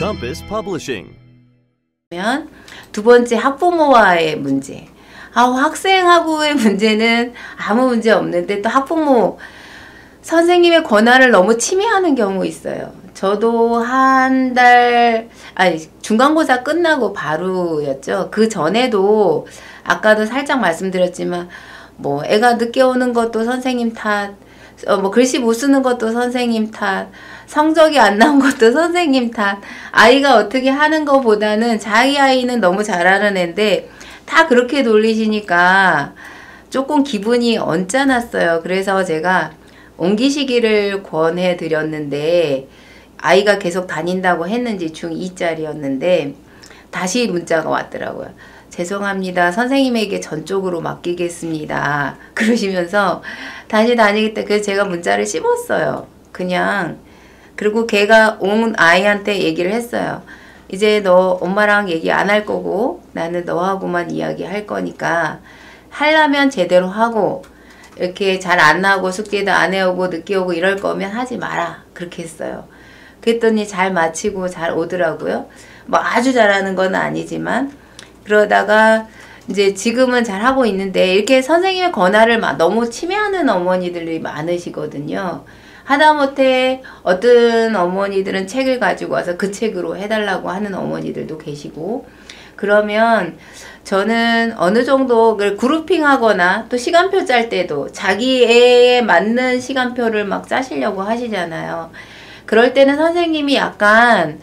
Compass Publishing. 두 번째, 학부모와의 문제. 학생하고의 문제는 아무 문제 없는데 또 학부모 선생님의 권한을 너무 침해하는 경우 있어요. 저도 중간고사 끝나고 바로였죠. 그 전에도 아까도 살짝 말씀드렸지만 뭐 애가 늦게 오는 것도 선생님 탓, 글씨 못 쓰는 것도 선생님 탓, 성적이 안 나온 것도 선생님 탓. 아이가 어떻게 하는 것보다는 자기 아이는 너무 잘하는 애인데 다 그렇게 돌리시니까 조금 기분이 언짢았어요. 그래서 제가 옮기시기를 권해 드렸는데 아이가 계속 다닌다고 했는지 중2짜리였는데 다시 문자가 왔더라고요. 죄송합니다. 선생님에게 전적으로 맡기겠습니다. 그러시면서 다시 다니겠다. 그래서 제가 문자를 씹었어요. 그냥. 그리고 걔가 온 아이한테 얘기를 했어요. 이제 너 엄마랑 얘기 안 할 거고 나는 너하고만 이야기할 거니까 하려면 제대로 하고 이렇게 잘 안 나오고 숙제도 안 해오고 늦게 오고 이럴 거면 하지 마라. 그렇게 했어요. 그랬더니 잘 마치고 잘 오더라고요. 뭐 아주 잘하는 건 아니지만 그러다가 이제 지금은 잘 하고 있는데 이렇게 선생님의 권한을 너무 침해하는 어머니들이 많으시거든요. 하다못해 어떤 어머니들은 책을 가지고 와서 그 책으로 해달라고 하는 어머니들도 계시고 그러면 저는 어느 정도 그룹핑 하거나 또 시간표 짤 때도 자기 애에 맞는 시간표를 막 짜시려고 하시잖아요. 그럴 때는 선생님이 약간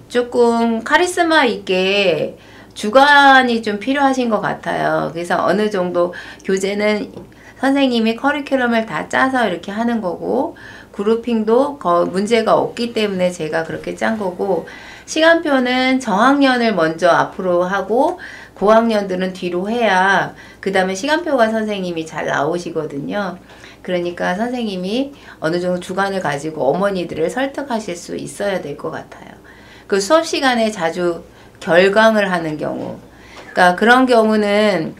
조금 카리스마 있게 주관이 좀 필요하신 것 같아요. 그래서 어느 정도 교재는 선생님이 커리큘럼을 다 짜서 이렇게 하는 거고 그룹핑도 문제가 없기 때문에 제가 그렇게 짠 거고 시간표는 저학년을 먼저 앞으로 하고 고학년들은 뒤로 해야 그 다음에 시간표가 선생님이 잘 나오시거든요. 그러니까 선생님이 어느 정도 주관을 가지고 어머니들을 설득하실 수 있어야 될 것 같아요. 그 수업 시간에 자주 결강을 하는 경우, 그러니까 그런 경우는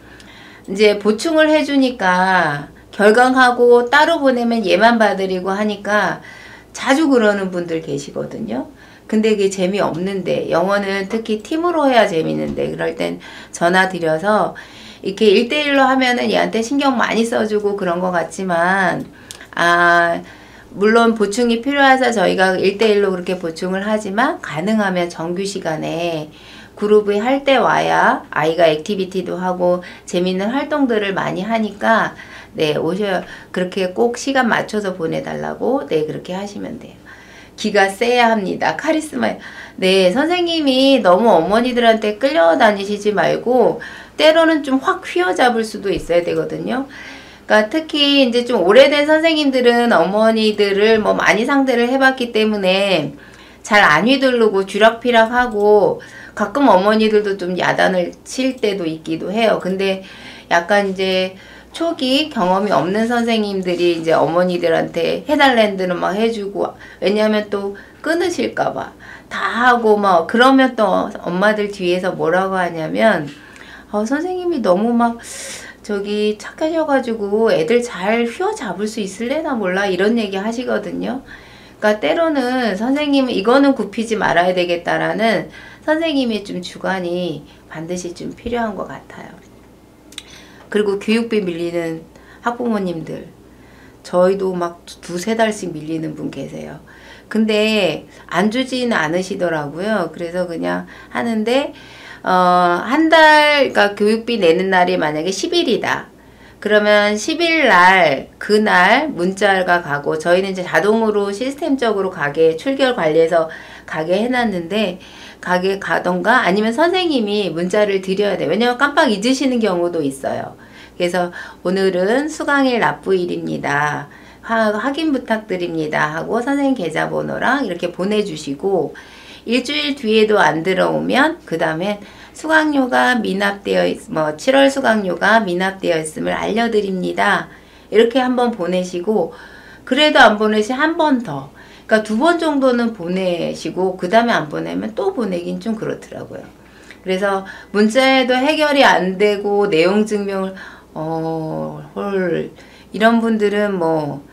이제 보충을 해주니까 결강하고 따로 보내면 얘만 봐드리고 하니까 자주 그러는 분들 계시거든요. 근데 그게 재미없는데 영어는 특히 팀으로 해야 재밌는데 그럴 땐 전화 드려서 이렇게 1대1로 하면은 얘한테 신경 많이 써주고 그런 것 같지만 물론 보충이 필요해서 저희가 1대1로 그렇게 보충을 하지만 가능하면 정규 시간에 그룹이 할 때 와야 아이가 액티비티도 하고 재밌는 활동들을 많이 하니까 네 오셔요. 그렇게 꼭 시간 맞춰서 보내달라고 네 그렇게 하시면 돼요. 기가 세야 합니다. 카리스마. 네 선생님이 너무 어머니들한테 끌려다니시지 말고 때로는 좀 확 휘어잡을 수도 있어야 되거든요. 그러니까 특히 이제 좀 오래된 선생님들은 어머니들을 뭐 많이 상대를 해봤기 때문에 잘 안 휘두르고 쥐락피락하고 가끔 어머니들도 좀 야단을 칠 때도 있기도 해요. 근데 약간 이제 초기 경험이 없는 선생님들이 이제 어머니들한테 해달라는 데는 막 해주고 왜냐하면 또 끊으실까봐 다 하고 막 그러면 또 엄마들 뒤에서 뭐라고 하냐면 선생님이 너무 막 착하셔가지고 애들 잘 휘어잡을 수 있을래나 몰라 이런 얘기 하시거든요. 그러니까 때로는 선생님은 이거는 굽히지 말아야 되겠다라는 선생님의 좀 주관이 반드시 좀 필요한 것 같아요. 그리고 교육비 밀리는 학부모님들 저희도 막 두세 달씩 밀리는 분 계세요. 근데 안 주지는 않으시더라고요. 그래서 그냥 하는데 한 달, 그러니까 교육비 내는 날이 만약에 10일이다. 그러면 10일 날, 그날 문자가 가고, 저희는 이제 자동으로 시스템적으로 가게 출결 관리해서 가게 해놨는데, 가게 가던가 아니면 선생님이 문자를 드려야 돼요. 왜냐면 깜빡 잊으시는 경우도 있어요. 그래서 오늘은 수강일 납부일입니다. 확인 부탁드립니다. 하고 선생님 계좌번호랑 이렇게 보내주시고, 일주일 뒤에도 안 들어오면 그 다음에 수강료가 미납되어 7월 수강료가 미납되어 있음을 알려드립니다. 이렇게 한번 보내시고 그래도 안 보내시면 한 번 더 그러니까 2번 정도는 보내시고 그 다음에 안 보내면 또 보내긴 좀 그렇더라고요. 그래서 문자에도 해결이 안 되고 내용 증명을 이런 분들은 뭐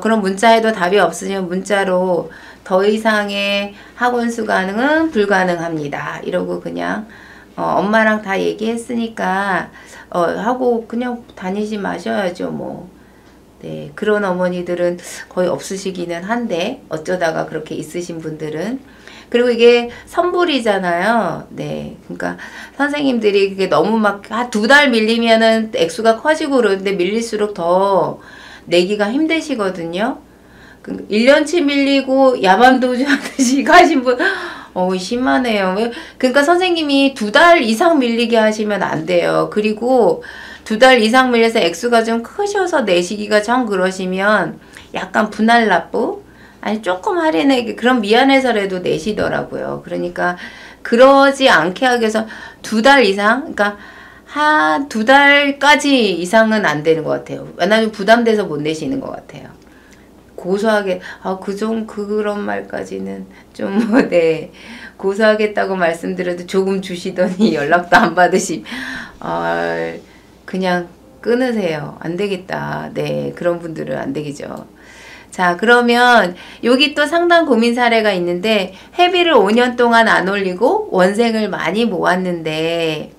그런 문자에도 답이 없으면 문자로 더 이상의 학원 수강은 불가능합니다. 이러고 그냥 엄마랑 다 얘기했으니까 하고 그냥 다니지 마셔야죠 뭐. 네, 그런 어머니들은 거의 없으시기는 한데 어쩌다가 그렇게 있으신 분들은. 그리고 이게 선불이잖아요. 네, 그러니까 선생님들이 그게 너무 막 2달 밀리면은 액수가 커지고 그러는데 밀릴수록 더 내기가 힘드시거든요. 1년치 밀리고 야만도주 하듯이 가신 분 심하네요. 그러니까 선생님이 2달 이상 밀리게 하시면 안 돼요. 그리고 2달 이상 밀려서 액수가 좀 크셔서 내시기가 정 그러시면 약간 분할 납부? 아니 조금 할인해 그럼 미안해서라도 내시더라고요. 그러니까 그러지 않게 하기 위해서 2달 이상? 그러니까 한 2달까지 이상은 안 되는 것 같아요. 왜냐하면 부담돼서 못 내시는 것 같아요. 고소하게 그런 말까지는 좀 네 고소하겠다고 말씀드려도 조금 주시더니 연락도 안 받으시면 그냥 끊으세요. 안 되겠다. 네, 그런 분들은 안 되겠죠. 자, 그러면 여기 또 상당 고민 사례가 있는데 회비를 5년 동안 안 올리고 원생을 많이 모았는데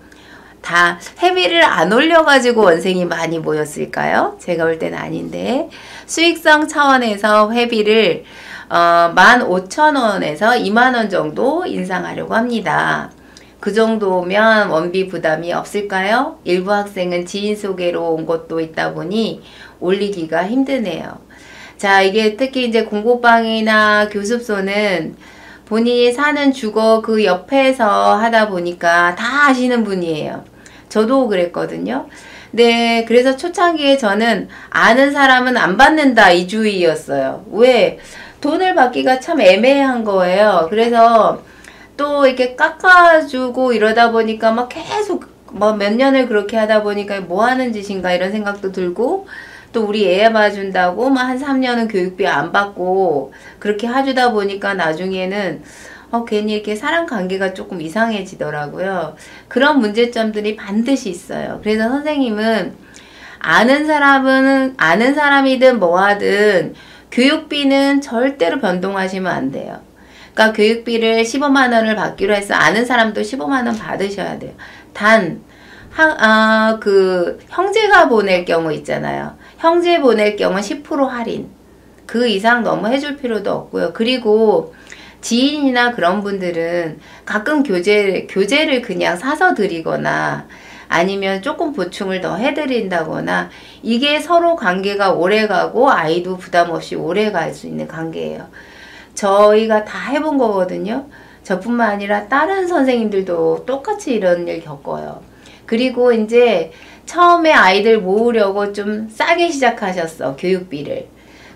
다 회비를 안 올려가지고 원생이 많이 모였을까요? 제가 볼 때는 아닌데 수익성 차원에서 회비를 15,000원에서 20,000원 정도 인상하려고 합니다. 그 정도면 원비 부담이 없을까요? 일부 학생은 지인 소개로 온 것도 있다 보니 올리기가 힘드네요. 자, 이게 특히 이제 공부방이나 교습소는 본인이 사는 주거 그 옆에서 하다 보니까 다 아시는 분이에요. 저도 그랬거든요. 네, 그래서 초창기에 저는 아는 사람은 안 받는다 이 주의였어요. 왜? 돈을 받기가 참 애매한 거예요. 그래서 또 이렇게 깎아주고 이러다 보니까 막 계속 몇 년을 그렇게 하다 보니까 뭐 하는 짓인가 이런 생각도 들고 또 우리 애 봐준다고 한 3년은 교육비 안 받고 그렇게 해주다 보니까 나중에는 괜히 이렇게 사람 관계가 조금 이상해지더라고요. 그런 문제점들이 반드시 있어요. 그래서 선생님은 아는 사람이든 뭐하든 교육비는 절대로 변동하시면 안 돼요. 그러니까 교육비를 15만 원을 받기로 해서 아는 사람도 15만 원 받으셔야 돼요. 단 형제가 보낼 경우 있잖아요. 형제 보낼 경우 10% 할인. 그 이상 너무 해줄 필요도 없고요. 그리고 지인이나 그런 분들은 가끔 교재를 그냥 사서 드리거나 아니면 조금 보충을 더 해드린다거나 이게 서로 관계가 오래가고 아이도 부담 없이 오래 갈 수 있는 관계예요. 저희가 다 해본 거거든요. 저뿐만 아니라 다른 선생님들도 똑같이 이런 일 겪어요. 그리고 이제 처음에 아이들 모으려고 좀 싸게 시작하셨어. 교육비를.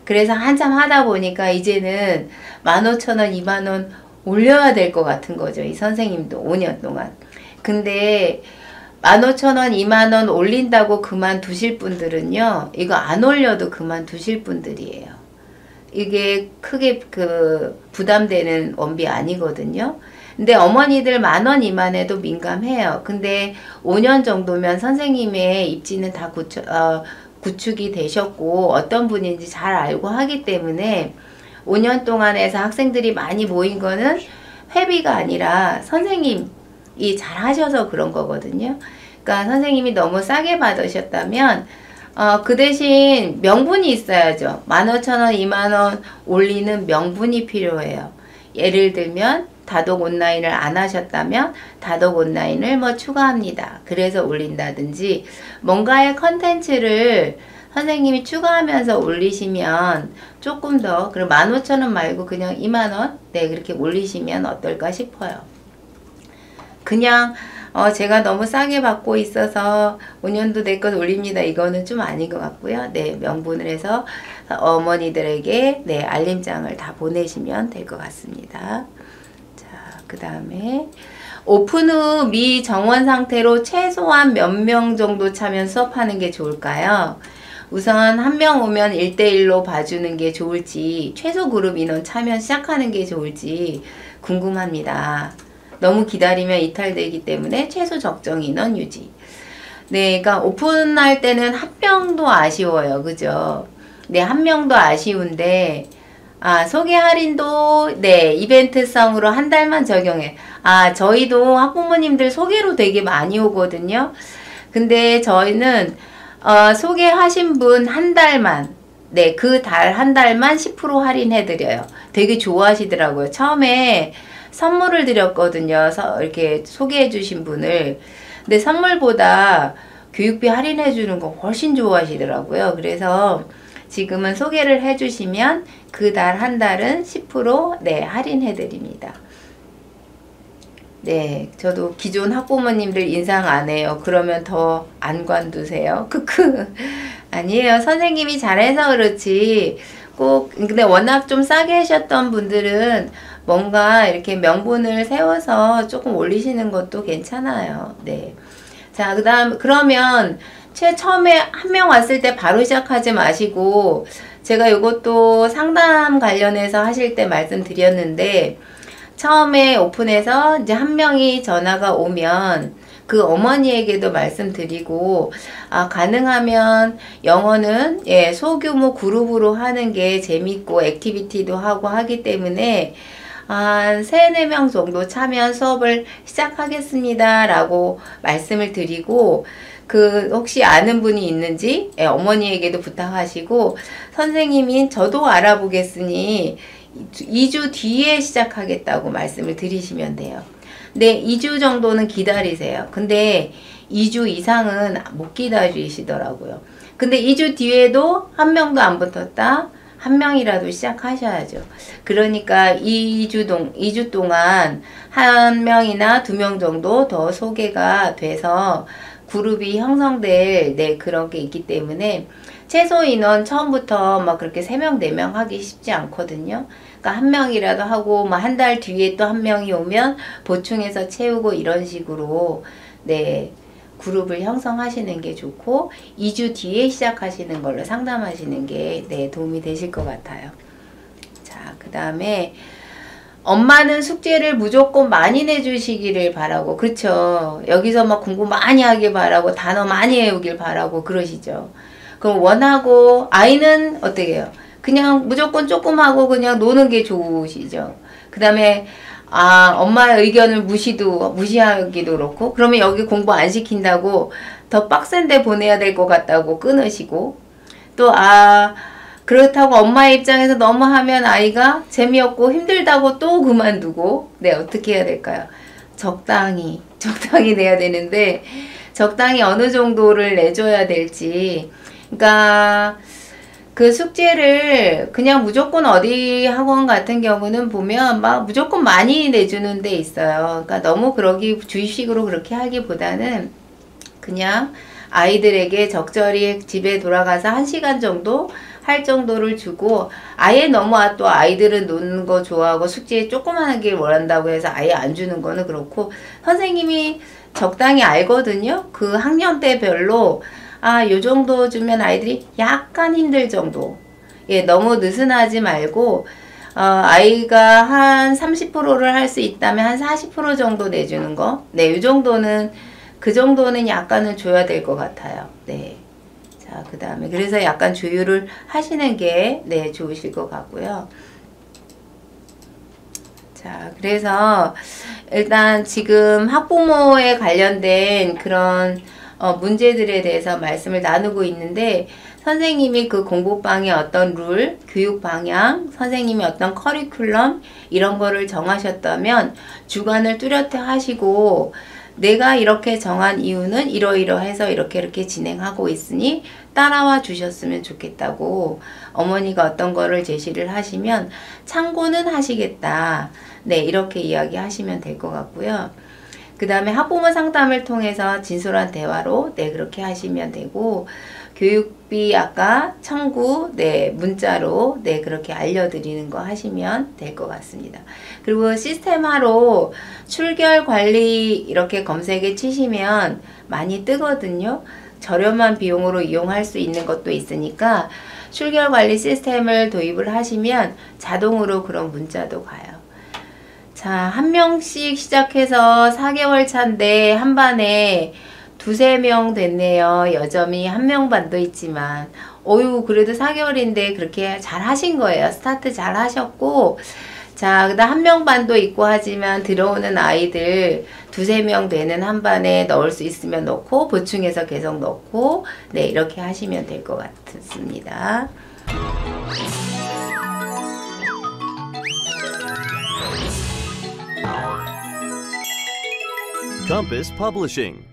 그래서 한참 하다 보니까 이제는 15,000원, 20,000원 올려야 될 것 같은 거죠. 이 선생님도 5년 동안. 근데 15,000원, 20,000원 올린다고 그만두실 분들은요. 이거 안 올려도 그만두실 분들이에요. 이게 크게 부담되는 원비 아니거든요. 근데 어머니들 10,000원, 20,000원 에도 민감해요. 근데 5년 정도면 선생님의 입지는 다 구축이 되셨고 어떤 분인지 잘 알고 하기 때문에 5년 동안 해서 학생들이 많이 모인 거는 회비가 아니라 선생님이 잘 하셔서 그런 거거든요. 그러니까 선생님이 너무 싸게 받으셨다면 그 대신 명분이 있어야죠. 15,000원, 20,000원 올리는 명분이 필요해요. 예를 들면 다독 온라인을 안 하셨다면 다독 온라인을 뭐 추가합니다. 그래서 올린다든지 뭔가의 컨텐츠를 선생님이 추가하면서 올리시면 조금 더 그럼 15,000원 말고 그냥 20,000원 네 그렇게 올리시면 어떨까 싶어요. 그냥 제가 너무 싸게 받고 있어서 5년도 내 것 올립니다. 이거는 좀 아닌 것 같고요. 네, 명분을 해서 어머니들에게 네, 알림장을 다 보내시면 될 것 같습니다. 자, 그 다음에 오픈 후 미정원 상태로 최소한 몇 명 정도 차면 수업하는 게 좋을까요? 우선 한 명 오면 1대1로 봐주는 게 좋을지 최소 그룹 인원 차면 시작하는 게 좋을지 궁금합니다. 너무 기다리면 이탈되기 때문에 최소 적정 인원 유지. 네, 그러니까 오픈할 때는 한 명도 아쉬워요. 그죠? 네, 한 명도 아쉬운데, 소개 할인도, 네, 이벤트성으로 한 달만 적용해. 저희도 학부모님들 소개로 되게 많이 오거든요. 근데 저희는, 소개하신 분 한 달만, 네, 그 달 한 달만 10% 할인해드려요. 되게 좋아하시더라고요. 처음에 선물을 드렸거든요. 이렇게 소개해주신 분을. 근데 선물보다 교육비 할인해주는 거 훨씬 좋아하시더라고요. 그래서 지금은 소개를 해주시면 그 달 한 달은 10% 네, 할인해드립니다. 네, 저도 기존 학부모님들 인상 안 해요. 그러면 더 안 관두세요. 크크. 아니에요. 선생님이 잘해서 그렇지. 꼭, 근데 워낙 좀 싸게 하셨던 분들은 뭔가 이렇게 명분을 세워서 조금 올리시는 것도 괜찮아요. 네. 자, 그러면 처음에 한 명 왔을 때 바로 시작하지 마시고, 제가 이것도 상담 관련해서 하실 때 말씀드렸는데, 처음에 오픈해서 이제 한 명이 전화가 오면 그 어머니에게도 말씀드리고, 가능하면 영어는 소규모 그룹으로 하는 게 재밌고 액티비티도 하고 하기 때문에 한 3, 4명 정도 참여 수업을 시작하겠습니다 라고 말씀을 드리고, 혹시 아는 분이 있는지 어머니에게도 부탁하시고, 선생님이 저도 알아보겠으니 2주 뒤에 시작하겠다고 말씀을 드리시면 돼요. 네, 2주 정도는 기다리세요. 근데 2주 이상은 못 기다리시더라고요. 근데 2주 뒤에도 한 명도 안 붙었다? 한 명이라도 시작하셔야죠. 그러니까 2주 동안 한 명이나 2명 정도 더 소개가 돼서 그룹이 형성될 그런 게 있기 때문에 최소 인원 처음부터 막 그렇게 3명, 4명 하기 쉽지 않거든요. 그러니까 한 명이라도 하고 한 달 뒤에 또 한 명이 오면 보충해서 채우고 이런 식으로 그룹을 형성하시는 게 좋고 2주 뒤에 시작하시는 걸로 상담하시는 게 도움이 되실 것 같아요. 자, 그 다음에 엄마는 숙제를 무조건 많이 내주시기를 바라고, 그렇죠. 여기서 막 공부 많이 하길 바라고 단어 많이 외우길 바라고 그러시죠. 그럼 원하고 아이는 어떻게 해요? 그냥 무조건 조금 하고 그냥 노는 게 좋으시죠. 그 다음에 엄마의 의견을 무시하기도 그렇고, 그러면 여기 공부 안 시킨다고 더 빡센데 보내야 될 것 같다고 끊으시고, 또 그렇다고 엄마의 입장에서 너무 하면 아이가 재미없고 힘들다고 또 그만두고, 어떻게 해야 될까요? 적당히 내야 되는데, 적당히 어느 정도를 내줘야 될지. 그러니까 그 숙제를 그냥 무조건 어디 학원 같은 경우는 보면 막 무조건 많이 내주는 데 있어요. 그러니까 너무 주입식으로 그렇게 하기보다는 그냥 아이들에게 적절히 집에 돌아가서 1시간 정도 할 정도를 주고, 아예 너무 또 아이들은 노는 거 좋아하고 숙제 조그만하게 원한다고 해서 아예 안 주는 거는 그렇고, 선생님이 적당히 알거든요. 그 학년대별로 요 정도 주면 아이들이 약간 힘들 정도. 너무 느슨하지 말고, 아이가 한 30%를 할 수 있다면 한 40% 정도 내주는 거. 요 정도는, 그 정도는 약간은 줘야 될 것 같아요. 자, 그 다음에, 그래서 약간 조율을 하시는 게, 좋으실 것 같고요. 자, 그래서, 일단 지금 학부모에 관련된 그런 문제들에 대해서 말씀을 나누고 있는데, 선생님이 그 공부방의 어떤 룰, 교육 방향, 선생님이 어떤 커리큘럼 이런 거를 정하셨다면 주관을 뚜렷해 하시고, 내가 이렇게 정한 이유는 이러이러해서 이렇게 진행하고 있으니 따라와 주셨으면 좋겠다고 어머니가 어떤 거를 제시를 하시면 참고는 하시겠다. 이렇게 이야기하시면 될 것 같고요. 그 다음에 학부모 상담을 통해서 진솔한 대화로 그렇게 하시면 되고, 교육비 아까 청구 문자로 그렇게 알려드리는 거 하시면 될 것 같습니다. 그리고 시스템화로 출결 관리 이렇게 검색에 치시면 많이 뜨거든요. 저렴한 비용으로 이용할 수 있는 것도 있으니까 출결 관리 시스템을 도입을 하시면 자동으로 그런 문자도 가요. 자, 한 명씩 시작해서 4개월 차인데 한 반에 두세 명 됐네요. 여점이 1명 반도 있지만 어유 그래도 4개월인데 그렇게 잘 하신 거예요. 스타트 잘 하셨고 자 그다음 1명 반도 있고 하지만 들어오는 아이들 두세 명 되는 한 반에 넣을 수 있으면 넣고 보충해서 계속 넣고 네 이렇게 하시면 될 것 같습니다. Compass Publishing.